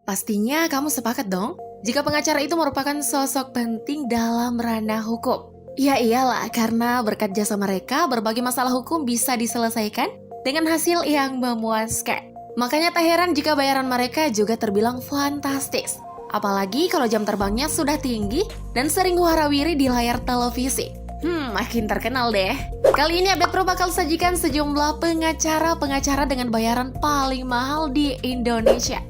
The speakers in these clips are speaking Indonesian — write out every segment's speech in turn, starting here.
Pastinya kamu sepakat dong, jika pengacara itu merupakan sosok penting dalam ranah hukum. Ya iyalah, karena berkat jasa mereka, berbagai masalah hukum bisa diselesaikan dengan hasil yang memuaskan. Makanya tak heran jika bayaran mereka juga terbilang fantastis. Apalagi kalau jam terbangnya sudah tinggi dan sering warawiri di layar televisi. Makin terkenal deh. Kali ini Update Pro bakal sajikan sejumlah pengacara dengan bayaran paling mahal di Indonesia.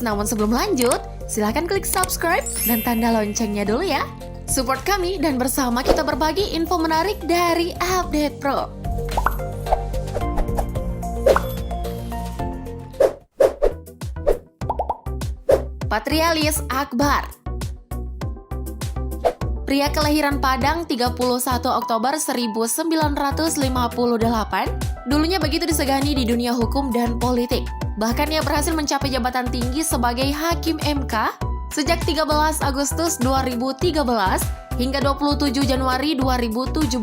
Namun sebelum lanjut, silahkan klik subscribe dan tanda loncengnya dulu ya. Support kami dan bersama kita berbagi info menarik dari Update Pro. Patrialis Akbar. Pria kelahiran Padang 31 Oktober 1958, dulunya begitu disegani di dunia hukum dan politik. Bahkan ia berhasil mencapai jabatan tinggi sebagai Hakim MK sejak 13 Agustus 2013 hingga 27 Januari 2017.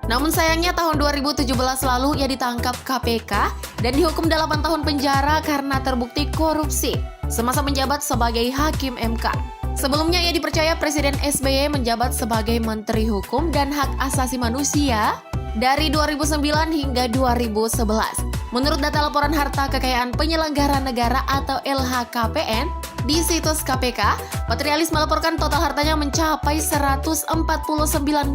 Namun sayangnya tahun 2017 lalu ia ditangkap KPK dan dihukum 8 tahun penjara karena terbukti korupsi semasa menjabat sebagai Hakim MK. Sebelumnya ia dipercaya Presiden SBY menjabat sebagai Menteri Hukum dan Hak Asasi Manusia dari 2009 hingga 2011. Menurut data laporan harta kekayaan penyelenggara negara atau LHKPN di situs KPK, Patrialis melaporkan total hartanya mencapai 149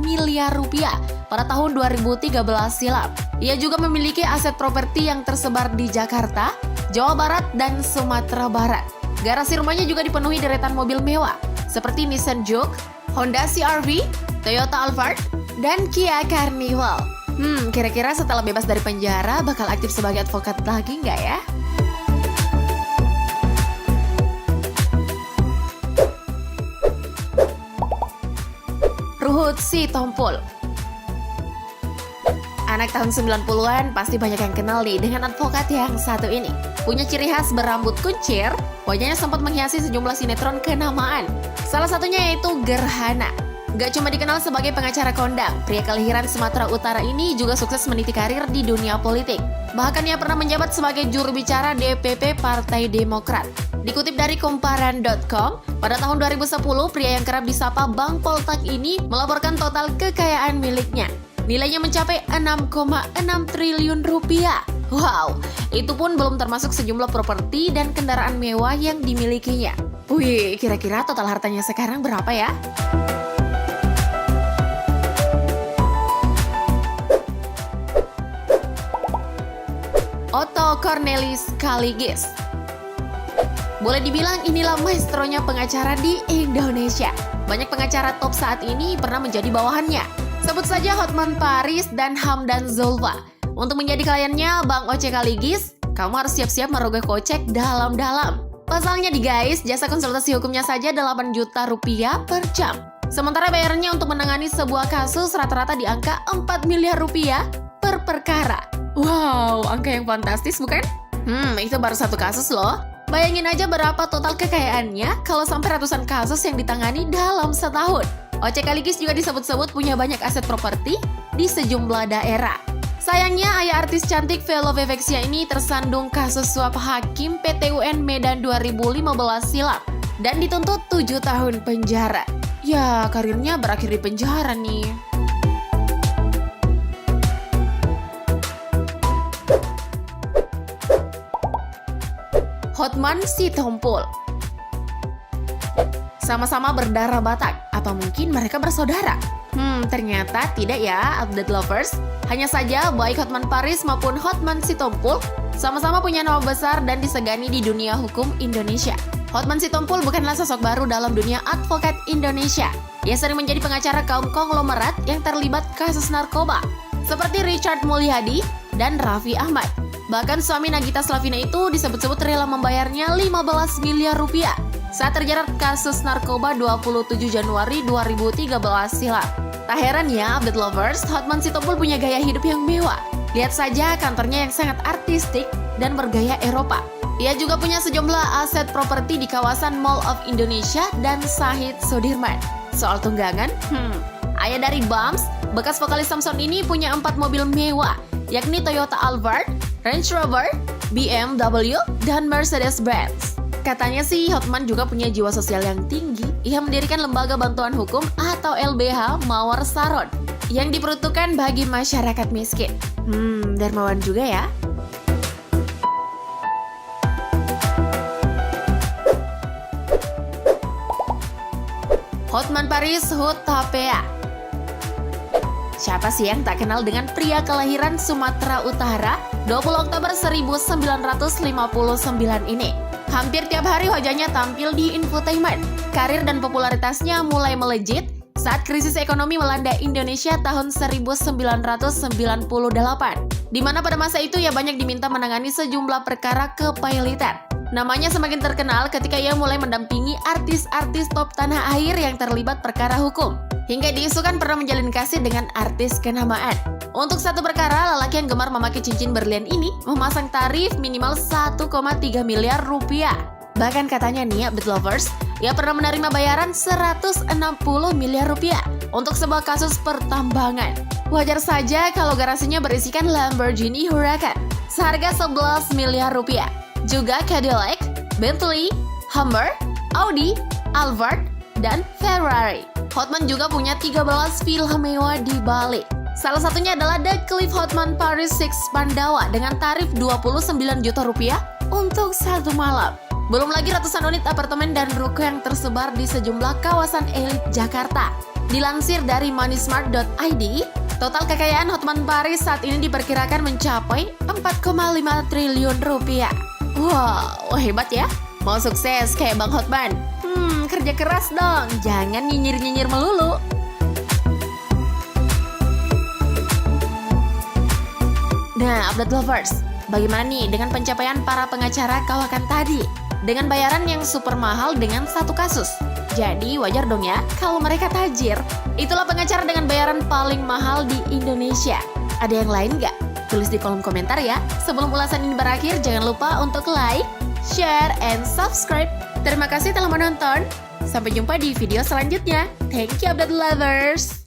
miliar rupiah pada tahun 2013 silam. Ia juga memiliki aset properti yang tersebar di Jakarta, Jawa Barat, dan Sumatera Barat. Garasi rumahnya juga dipenuhi deretan mobil mewah seperti Nissan Juke, Honda CR-V, Toyota Alphard, dan Kia Carnival. Kira-kira setelah bebas dari penjara bakal aktif sebagai advokat lagi nggak ya? Ruhut Sitompul. Anak tahun 90-an pasti banyak yang kenal nih dengan advokat yang satu ini. Punya ciri khas berambut kuncir, wajahnya sempat menghiasi sejumlah sinetron kenamaan. Salah satunya yaitu Gerhana. Gak cuma dikenal sebagai pengacara kondang, pria kelahiran Sumatera Utara ini juga sukses meniti karir di dunia politik. Bahkan ia pernah menjabat sebagai juru bicara DPP Partai Demokrat. Dikutip dari Kumparan.com, pada tahun 2010 pria yang kerap disapa Bang Poltak ini melaporkan total kekayaan miliknya. Nilainya mencapai 6,6 triliun rupiah. Wow, itu pun belum termasuk sejumlah properti dan kendaraan mewah yang dimilikinya. Wih, kira-kira total hartanya sekarang berapa ya? Otto Cornelis Kaligis. Boleh dibilang inilah maestronya pengacara di Indonesia. Banyak pengacara top saat ini pernah menjadi bawahannya. Sebut saja Hotman Paris dan Hamdan Zulfa. Untuk menjadi kliennya Bang Oce Kaligis, kamu harus siap-siap merogoh kocek dalam-dalam. Pasalnya nih guys, jasa konsultasi hukumnya saja 8 juta rupiah per jam. Sementara bayarannya untuk menangani sebuah kasus rata-rata di angka 4 miliar rupiah per perkara. Wow, angka yang fantastis bukan? Itu baru satu kasus loh. Bayangin aja berapa total kekayaannya kalau sampai ratusan kasus yang ditangani dalam setahun. Oce Kaligis juga disebut-sebut punya banyak aset properti di sejumlah daerah. Sayangnya ayah artis cantik Velo Vivexia ini tersandung kasus suap hakim PT UN Medan 2015 silam dan dituntut 7 tahun penjara. Ya, karirnya berakhir di penjara nih. Hotman Sitompul. Sama-sama berdarah Batak, apa mungkin mereka bersaudara? Ternyata tidak ya, update lovers. Hanya saja baik Hotman Paris maupun Hotman Sitompul sama-sama punya nama besar dan disegani di dunia hukum Indonesia. Hotman Sitompul bukanlah sosok baru dalam dunia advokat Indonesia. Ia sering menjadi pengacara kaum konglomerat yang terlibat kasus narkoba, seperti Richard Mulyadi dan Raffi Ahmad. Bahkan suami Nagita Slavina itu disebut-sebut rela membayarnya 15 miliar rupiah saat terjerat kasus narkoba 27 Januari 2013 silam. Tak heran ya, update lovers, Hotman Sitompul punya gaya hidup yang mewah. Lihat saja kantornya yang sangat artistik dan bergaya Eropa. Ia juga punya sejumlah aset properti di kawasan Mall of Indonesia dan Shahid Sudirman. Soal tunggangan, ayah dari Bams, bekas vokalis Samson ini punya 4 mobil mewah yakni Toyota Alphard, Range Rover, BMW, dan Mercedes-Benz. Katanya sih Hotman juga punya jiwa sosial yang tinggi. Ia mendirikan Lembaga Bantuan Hukum atau LBH Mawar Saron yang diperuntukkan bagi masyarakat miskin. Dermawan juga ya. Hotman Paris Hutapea. Siapa sih yang tak kenal dengan pria kelahiran Sumatera Utara 20 Oktober 1959 ini? Hampir tiap hari wajahnya tampil di infotainment. Karir dan popularitasnya mulai melejit saat krisis ekonomi melanda Indonesia tahun 1998, di mana pada masa itu ia banyak diminta menangani sejumlah perkara kepailitan. Namanya semakin terkenal ketika ia mulai mendampingi artis-artis top tanah air yang terlibat perkara hukum. Hingga diisukan pernah menjalin kasih dengan artis kenamaan. Untuk satu perkara, lelaki yang gemar memakai cincin berlian ini memasang tarif minimal 1,3 miliar rupiah. Bahkan katanya nih, Update Lovers, ia pernah menerima bayaran 160 miliar rupiah untuk sebuah kasus pertambangan. Wajar saja kalau garasinya berisikan Lamborghini Huracan seharga 11 miliar rupiah. Juga Cadillac, Bentley, Hummer, Audi, Alphard, dan Ferrari. Hotman juga punya 13 villa mewah di Bali. Salah satunya adalah The Cliff Hotman Paris Six Pandawa dengan tarif 29 juta rupiah untuk satu malam. Belum lagi ratusan unit apartemen dan ruko yang tersebar di sejumlah kawasan elit Jakarta. Dilansir dari moneysmart.id, total kekayaan Hotman Paris saat ini diperkirakan mencapai 4,5 triliun rupiah. Wow, hebat ya. Mau sukses kayak Bang Hotman? Kerja keras dong, jangan nyinyir-nyinyir melulu. Nah, Update Lovers, bagaimana nih dengan pencapaian para pengacara kawakan tadi? Dengan bayaran yang super mahal dengan satu kasus. Jadi wajar dong ya kalau mereka tajir. Itulah pengacara dengan bayaran paling mahal di Indonesia. Ada yang lain nggak? Tulis di kolom komentar ya. Sebelum ulasan ini berakhir, jangan lupa untuk like, share, and subscribe. Terima kasih telah menonton. Sampai jumpa di video selanjutnya. Thank you, Update Lovers.